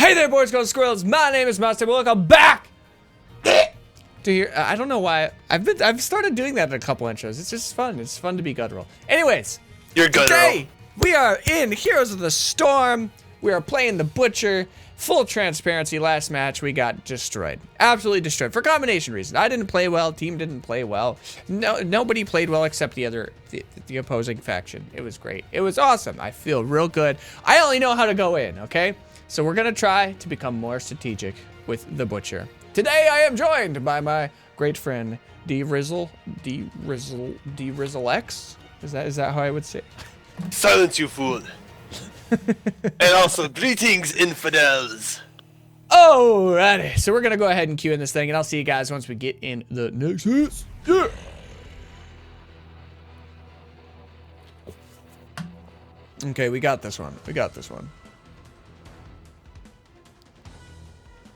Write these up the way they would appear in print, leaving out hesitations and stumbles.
Hey there, boys, girls, squirrels. My name is Modstab. Welcome back to here. I don't know why I've started doing that in a couple intros. It's just fun. It's fun to be guttural. Anyways, you're guttural. Today we are in Heroes of the Storm. We are playing the Butcher. Full transparency. Last match we got destroyed. Absolutely destroyed for combination reasons. I didn't play well. Team didn't play well. Nobody played well except the opposing faction. It was great. It was awesome. I feel real good. I only know how to go in. Okay. So we're gonna try to become more strategic with the Butcher. Today I am joined by my great friend D-Rizzle X. Is that how I would say it? Silence, you fool. And also, greetings, infidels. Alrighty, so we're gonna go ahead and queue in this thing, and I'll see you guys once we get in the Nexus. Yeah. Okay, we got this one.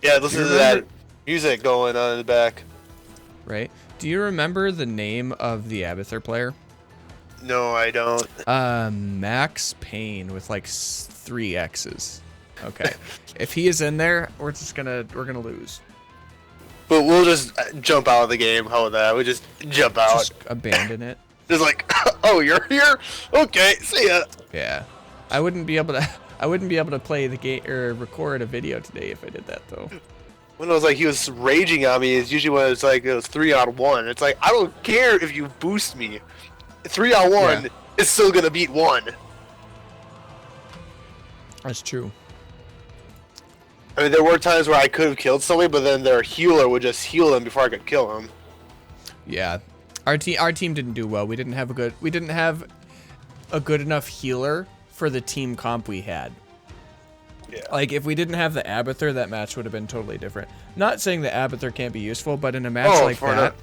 Yeah, listen to that music going on in the back. Right. Do you remember the name of the Abathur player? No, I don't. Max Payne with like 3 X's. Okay. If he is in there, we're gonna lose. But we'll just jump out of the game. How about that? We just jump out. Just abandon it. Just like, oh, you're here? Okay, see ya. Yeah. I wouldn't be able to play the game or record a video today if I did that though. When it was like he was raging on me, it's usually when it's like it was 3-on-1. It's like I don't care if you boost me. 3-on-1 is still gonna beat 1. That's true. I mean, there were times where I could have killed somebody, but then their healer would just heal them before I could kill them. Yeah, our team didn't do well. We didn't have a good enough healer for the team comp we had. Yeah. Like if we didn't have the Abathur, that match would have been totally different. Not saying the Abathur can't be useful, but in a match like that,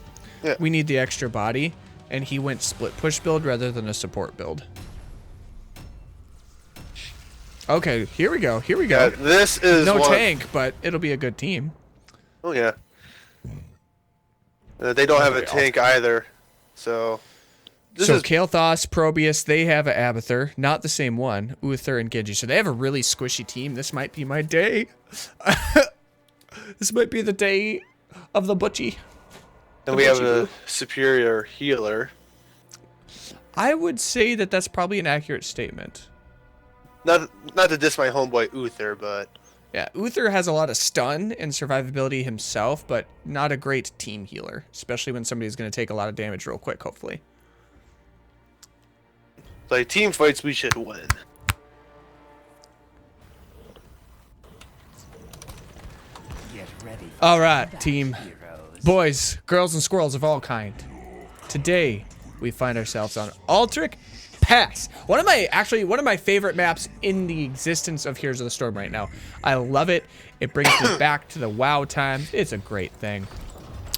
we need the extra body. And he went split push build rather than a support build. Okay, here we go. Yeah, this is no tank, but it'll be a good team. Oh yeah. They don't have a tank either, so. Kael'thas, Probius, they have an Abathur, not the same one. Uther and Genji, so they have a really squishy team. This might be my day. This might be the day of the Butchie. And we have a superior healer. I would say that that's probably an accurate statement. Not to diss my homeboy Uther, but yeah, Uther has a lot of stun and survivability himself, but not a great team healer, especially when somebody's going to take a lot of damage real quick, hopefully. Like team fights, we should win. Get ready. All right, team. Boys, girls, and squirrels of all kind. Today, we find ourselves on Altric Pass. One of my favorite maps in the existence of Heroes of the Storm right now. I love it. It brings me back to the WoW times. It's a great thing.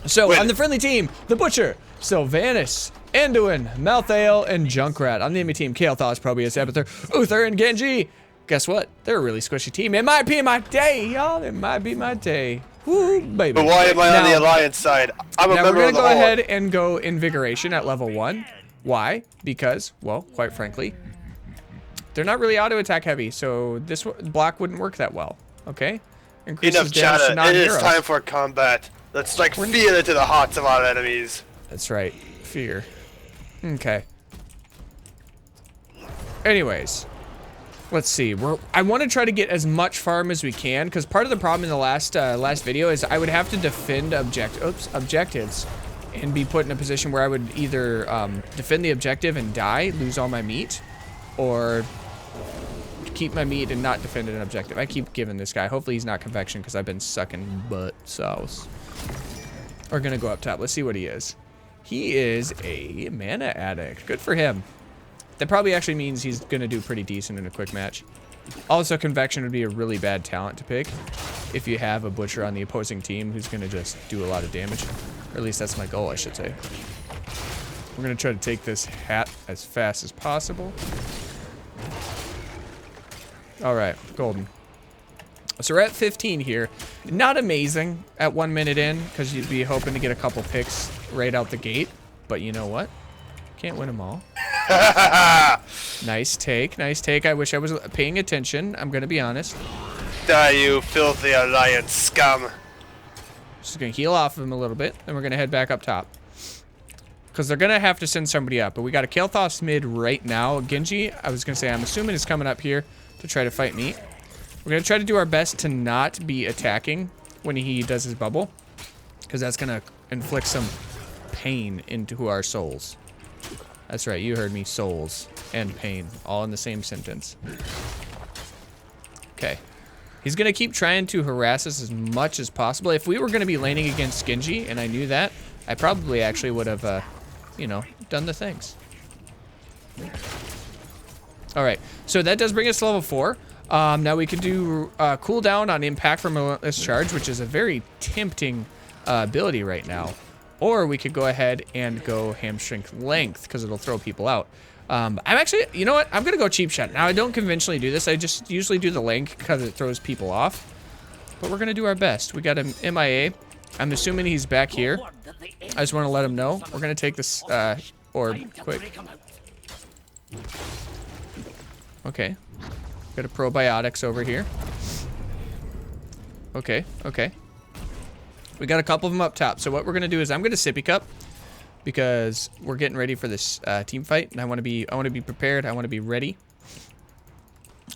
So, on the friendly team, the Butcher, Sylvanas, Anduin, Malthael, and Junkrat. On the enemy team, Kael'thas, Probius, Abathur, Uther, and Genji. Guess what? They're a really squishy team. It might be my day, y'all. It might be my day. Woo, baby. But why am I on the Alliance side? I'm a member of the We're gonna go ahead and go Invigoration at level 1. Why? Because, well, quite frankly, they're not really auto attack heavy, so this block wouldn't work that well. Okay. Enough chatter. It is time for combat. Let's strike fear into the hearts of our enemies. That's right, fear. Okay. Anyways. Let's see. I want to try to get as much farm as we can, because part of the problem in the last video is I would have to defend objectives and be put in a position where I would either defend the objective and die, lose all my meat, or keep my meat and not defend an objective. I keep giving this guy. Hopefully he's not convection, because I've been sucking butt sauce. We're going to go up top. Let's see what he is. He is a mana addict. Good for him. That probably actually means he's going to do pretty decent in a quick match. Also, Convection would be a really bad talent to pick if you have a Butcher on the opposing team who's going to just do a lot of damage. Or at least that's my goal, I should say. We're going to try to take this hat as fast as possible. Alright, golden. So we're at 15 here. Not amazing at 1 minute in, because you'd be hoping to get a couple picks right out the gate. But you know what? Can't win them all. Nice take, nice take. I wish I was paying attention. I'm gonna be honest. Die, you filthy alliance scum. Just gonna heal off of him a little bit, then we're gonna head back up top. Because they're gonna have to send somebody up, but we got a Kael'thas mid right now. Genji, I was gonna say, I'm assuming is coming up here to try to fight me. We're gonna try to do our best to not be attacking when he does his bubble, because that's gonna inflict some pain into our souls. That's right, you heard me, souls and pain, all in the same sentence. Okay. He's gonna keep trying to harass us as much as possible. If we were gonna be laning against Genji, and I knew that, I probably actually would have, you know, done the things. All right, so that does bring us to level 4. Now we can do cooldown on impact from Relentless Charge, which is a very tempting ability right now. Or we could go ahead and go Hamstring Length, because it'll throw people out. I'm actually, you know what? I'm going to go Cheap Shot. Now, I don't conventionally do this. I just usually do the Length because it throws people off. But we're going to do our best. We got him MIA. I'm assuming he's back here. I just want to let him know. We're going to take this orb quick. Okay. Got a probiotics over here. Okay, okay. We got a couple of them up top. So what we're gonna do is I'm gonna sippy cup because we're getting ready for this team fight, and I want to be prepared. I want to be ready.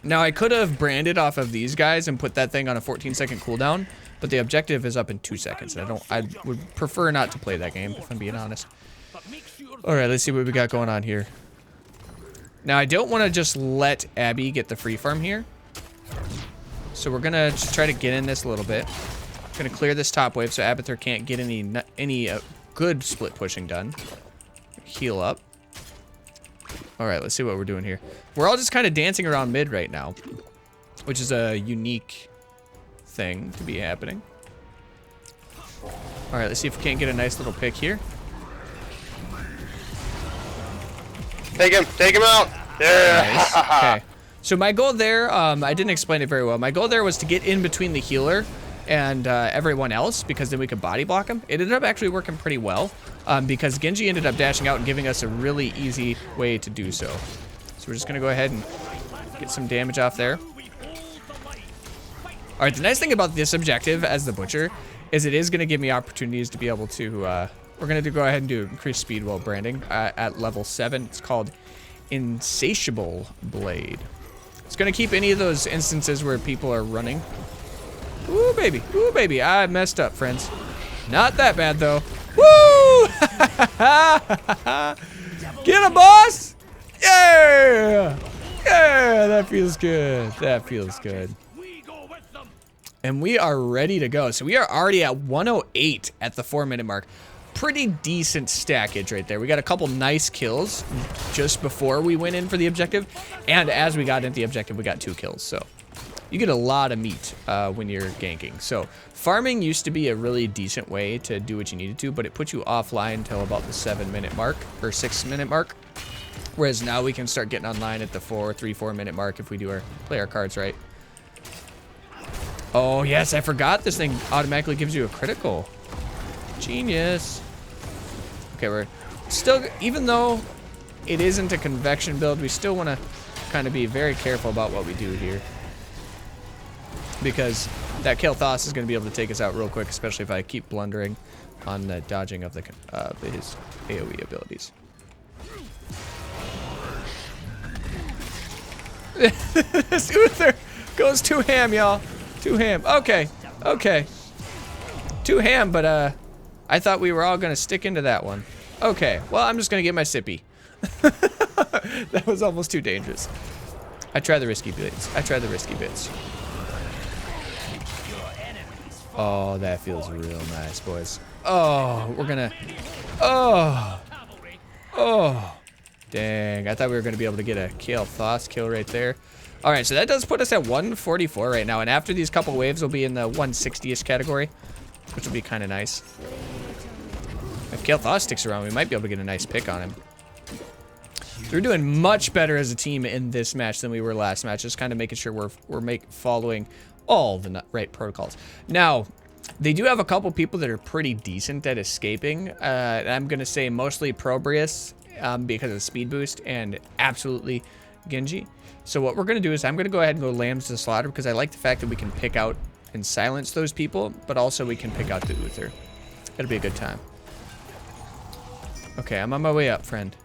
Now I could have branded off of these guys and put that thing on a 14-second cooldown, but the objective is up in 2 seconds. And I would prefer not to play that game if I'm being honest. All right, let's see what we got going on here. Now I don't want to just let Abby get the free farm here, so we're gonna just try to get in this a little bit. Gonna clear this top wave so Abathur can't get any good split pushing done. Heal up. All right, let's see what we're doing here. We're all just kind of dancing around mid right now, which is a unique thing to be happening. All right, let's see if we can't get a nice little pick here. Take him out. Yeah. Nice. Okay. So my goal there, I didn't explain it very well. My goal there was to get in between the healer and everyone else, because then we could body block him. It ended up actually working pretty well, because Genji ended up dashing out and giving us a really easy way to do so. So we're just gonna go ahead and get some damage off there. All right, the nice thing about this objective as the Butcher is it is gonna give me opportunities to be able to, we're gonna go ahead and do increased speed while branding at level 7. It's called Insatiable Blade. It's gonna keep any of those instances where people are running. Ooh, baby. Ooh, baby. I messed up, friends. Not that bad, though. Woo! Get him, boss! Yeah! Yeah, that feels good. That feels good. And we are ready to go. So we are already at 108 at the 4-minute mark. Pretty decent stackage right there. We got a couple nice kills just before we went in for the objective. And as we got into the objective, we got 2 kills. So you get a lot of meat when you're ganking. So farming used to be a really decent way to do what you needed to, but it put you offline until about the 7-minute mark or 6-minute mark. Whereas now we can start getting online at the 3-4-minute mark if we do play our cards right. Oh yes, I forgot this thing automatically gives you a critical. Genius. Okay, we're still, even though it isn't a convection build, we still want to kind of be very careful about what we do here, because that Kael'thas is going to be able to take us out real quick, especially if I keep blundering on the dodging of his AoE abilities. This Uther goes too ham, y'all. Too ham. Okay. Okay. Too ham, but I thought we were all gonna stick into that one. Okay. Well, I'm just gonna get my sippy. That was almost too dangerous. I try the risky bits. I try the risky bits. Oh, that feels real nice, boys. Oh, we're gonna. Oh. Oh. Dang, I thought we were going to be able to get a Kael'thas kill right there. All right, so that does put us at 144 right now, and after these couple waves, we'll be in the 160-ish category, which will be kind of nice. If Kael'thas sticks around, we might be able to get a nice pick on him. We're doing much better as a team in this match than we were last match, just kind of making sure we're following all the right protocols. Now, they do have a couple people that are pretty decent at escaping. I'm going to say mostly Probrius, because of the speed boost, and absolutely Genji. So what we're going to do is I'm going to go ahead and go lambs to the slaughter because I like the fact that we can pick out and silence those people, but also we can pick out the Uther. It'll be a good time. Okay, I'm on my way up, friend.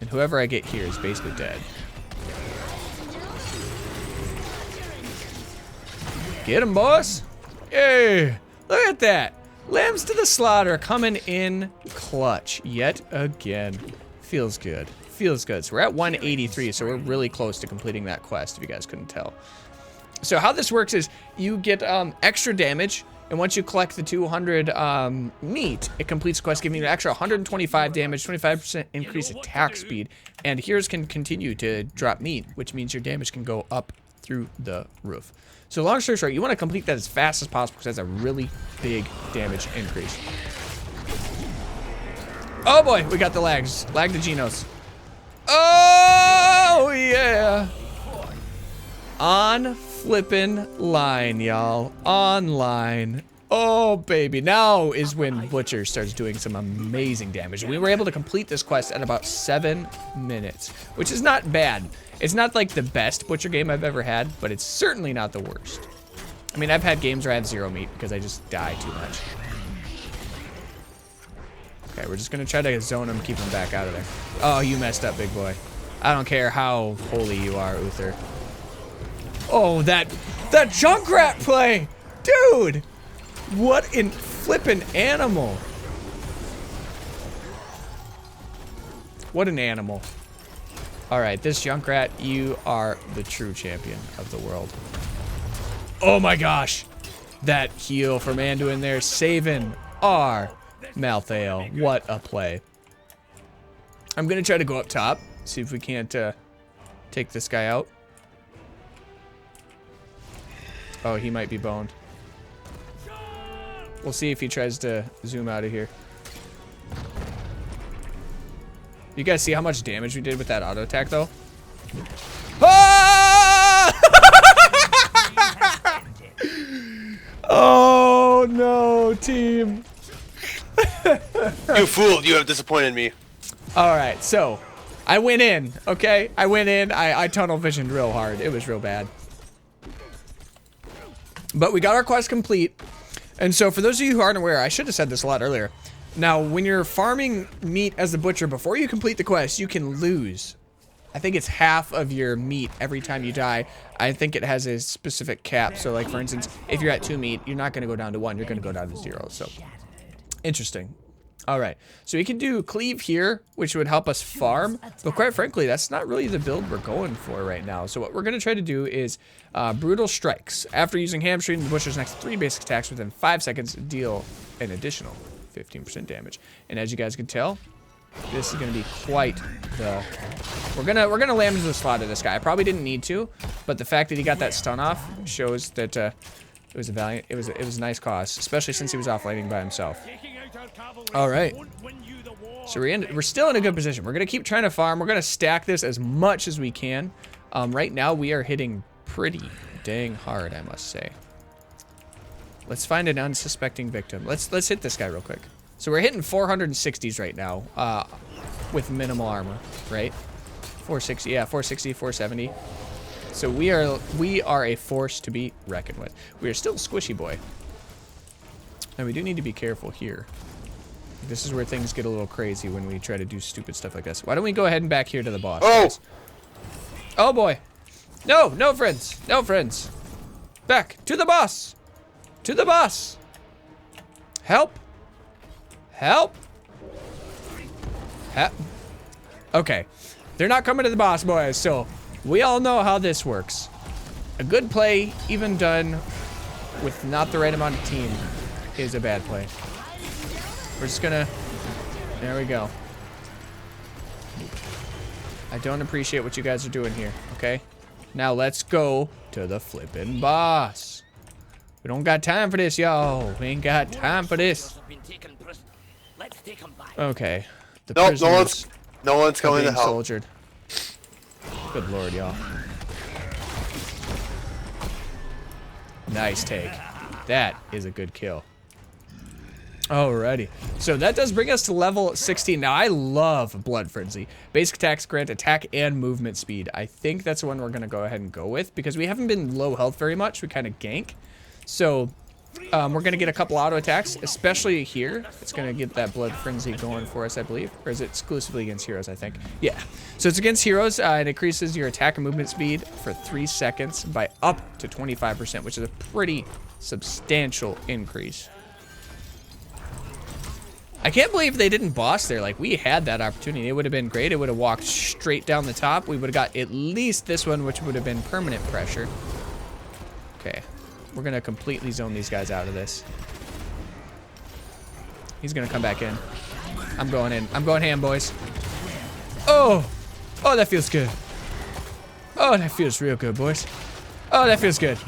And whoever I get here is basically dead. Get him, boss! Yay! Look at that! Lambs to the slaughter coming in clutch yet again. Feels good. Feels good. So we're at 183, so we're really close to completing that quest, if you guys couldn't tell. So how this works is you get extra damage, and once you collect the 200 meat, it completes the quest, giving you an extra 125 damage, 25% increase attack speed, and heroes can continue to drop meat, which means your damage can go up through the roof. So long story short, you want to complete that as fast as possible because that's a really big damage increase. Oh boy, we got the lags. Lag the Genos. Oh yeah. On flippin' line, y'all. Online. Oh baby, now is when Butcher starts doing some amazing damage. We were able to complete this quest at about 7 minutes, which is not bad. It's not like the best Butcher game I've ever had, but it's certainly not the worst. I mean, I've had games where I have 0 meat because I just die too much. Okay, we're just gonna try to zone him, keep him back out of there. Oh, you messed up, big boy. I don't care how holy you are, Uther. Oh, that Junkrat play! Dude! What in flippin' animal. What an animal. Alright, this Junkrat, you are the true champion of the world. Oh my gosh! That heal from Anduin there, saving our Malthael. What a play. I'm gonna try to go up top, see if we can't take this guy out. Oh, he might be boned. We'll see if he tries to zoom out of here. You guys see how much damage we did with that auto attack, though? Ah! Oh no, team. You fool, you have disappointed me. Alright, so I went in, okay? I went in, I tunnel visioned real hard. It was real bad. But we got our quest complete. And so for those of you who aren't aware, I should have said this a lot earlier. Now, when you're farming meat as the butcher, before you complete the quest, you can lose. I think it's half of your meat every time you die. I think it has a specific cap. So like, for instance, if you're at 2 meat, you're not going to go down to 1. You're going to go down to 0. So interesting. All right. So we can do cleave here, which would help us farm. But quite frankly, that's not really the build we're going for right now. So what we're going to try to do is brutal strikes. After using hamstring, the butcher's next 3 basic attacks within 5 seconds deal an additional 15% damage. And as you guys can tell, this is gonna be quite the. We're gonna lamb into the slot of this guy. I probably didn't need to, but the fact that he got that stun off shows that it was a valiant. It was a nice cause, especially since he was offlaning by himself. All right. So we're still in a good position. We're gonna keep trying to farm. We're gonna stack this as much as we can. Right now we are hitting pretty dang hard, I must say. Let's find an unsuspecting victim. Let's hit this guy real quick. So we're hitting 460s right now, with minimal armor, right? 460, yeah, 460, 470. So we are a force to be reckoned with. We are still squishy boy. And we do need to be careful here. This is where things get a little crazy when we try to do stupid stuff like this. Why don't we go ahead and back here to the boss? Oh! Guys? Oh boy. No friends. No friends. Back to the boss. To the boss. Help. Help. Okay. They're not coming to the boss, boys, so we all know how this works. A good play, even done with not the right amount of team, is a bad play. We're just gonna... There we go. I don't appreciate what you guys are doing here, okay? Now let's go to the flippin' boss. We don't got time for this, y'all. We ain't got time for this. Okay. The no one's going to help. Soldiered. Good lord, y'all. Nice take. That is a good kill. Alrighty, so that does bring us to level 16. Now, I love Blood Frenzy. Basic attacks grant attack and movement speed. I think that's the one we're going to go ahead and go with because we haven't been low health very much. We kind of gank. So, we're going to get a couple auto attacks, especially here. It's going to get that Blood Frenzy going for us, I believe. Or is it exclusively against heroes, I think? Yeah. So, it's against heroes. It increases your attack and movement speed for 3 seconds by up to 25%, which is a pretty substantial increase. I can't believe they didn't boss there. Like, we had that opportunity. It would have been great. It would have walked straight down the top. We would have got at least this one, which would have been permanent pressure. Okay. We're going to completely zone these guys out of this. He's going to come back in. I'm going in. I'm going ham, boys. Oh! Oh, that feels good. Oh, that feels real good, boys. Oh, that feels good.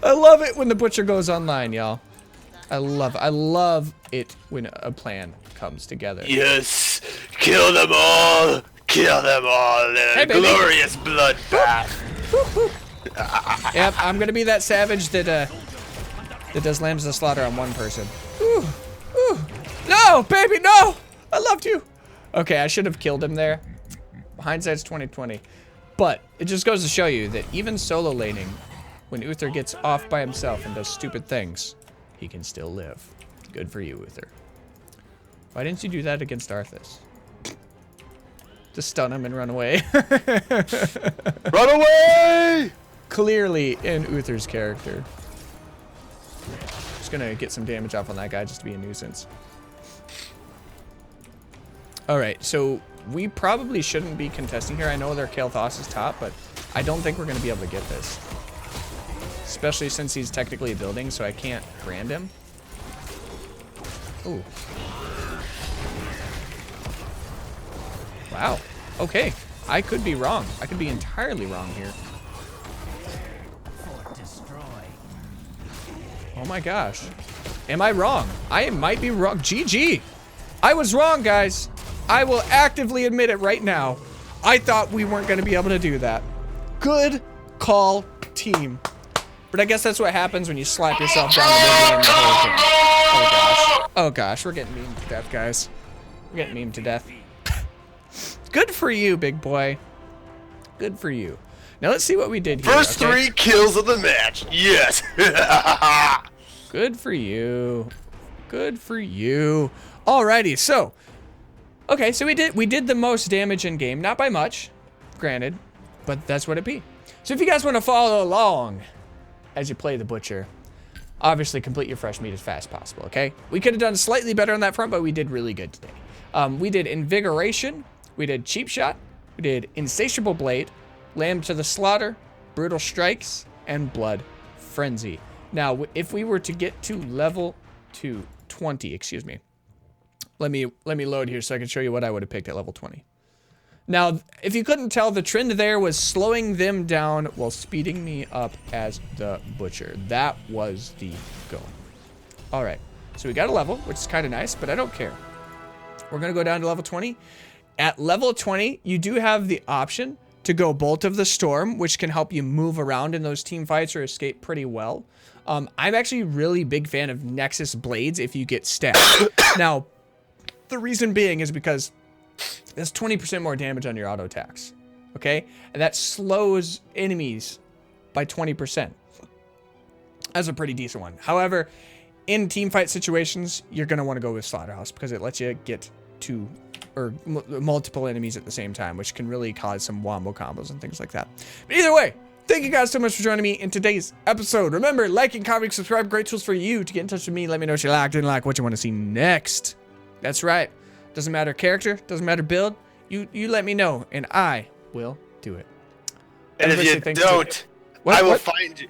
I love it when the butcher goes online, y'all. I love it when a plan comes together. Yes! Kill them all! Kill them all in a glorious bloodbath! Yep, I'm gonna be that savage that does lambs to slaughter on one person. Ooh, ooh. No, baby, no! I loved you! Okay, I should have killed him there. Hindsight's 20/20. But it just goes to show you that even solo laning, when Uther gets off by himself and does stupid things, he can still live. Good for you, Uther. Why didn't you do that against Arthas? To stun him and run away. Run away! Clearly in Uther's character. Just gonna get some damage off on that guy just to be a nuisance. Alright, so we probably shouldn't be contesting here. I know their Kael'thas is top, but I don't think we're gonna be able to get this. Especially since he's technically a building, so I can't brand him. Ooh. Wow. Okay. I could be wrong. I could be entirely wrong here. Oh my gosh. Am I wrong? I might be wrong. GG. I was wrong, guys. I will actively admit it right now. I thought we weren't going to be able to do that. Good call, team. But I guess that's what happens when you slap yourself down the middle of the whole thing. Oh gosh. Oh gosh, we're getting memed to death, guys. We're getting memed to death. Good for you, big boy. Good for you. Now let's see what we did here. First okay? 3 kills of the match. Yes. Good for you. Good for you. Alrighty, so. Okay, so we did the most damage in game. Not by much, granted. But that's what it be. So if you guys want to follow along as you play the butcher, obviously complete your fresh meat as fast as possible, okay? We could have done slightly better on that front, but we did really good today. We did Invigoration, we did Cheap Shot, we did Insatiable Blade, Lamb to the Slaughter, Brutal Strikes, and Blood Frenzy. Now, if we were to get to level 20, excuse me. Let me load here so I can show you what I would have picked at level 20. Now, if you couldn't tell, the trend there was slowing them down while speeding me up as the butcher. That was the goal. All right, so we got a level, which is kind of nice, but I don't care. We're going to go down to level 20. At level 20, you do have the option to go Bolt of the Storm, which can help you move around in those team fights or escape pretty well. I'm actually a really big fan of Nexus Blades if you get stabbed. Now, the reason being is because that's 20% more damage on your auto attacks, okay? And that slows enemies by 20%. That's a pretty decent one. However, in team fight situations, you're going to want to go with Slaughterhouse because it lets you get multiple enemies at the same time, which can really cause some wombo combos and things like that. But either way, thank you guys so much for joining me in today's episode. Remember, like and comment, subscribe. Great tools for you to get in touch with me. Let me know what you liked, didn't like, what you want to see next. That's right. Doesn't matter character, doesn't matter build. You let me know, and I will do it. And if you don't, I will find you.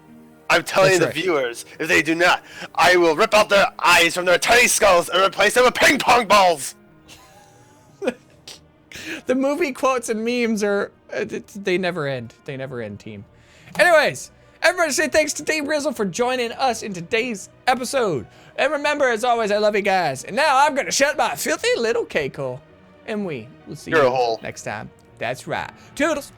I'm telling the viewers, if they do not, I will rip out their eyes from their tiny skulls and replace them with ping pong balls. The movie quotes and memes are, they never end. They never end, team. Anyways, everybody say thanks to Team Grizzle for joining us in today's episode. And remember, as always, I love you guys. And now I'm going to shut my filthy little cake hole. And we will see you next time. That's right. Toodles.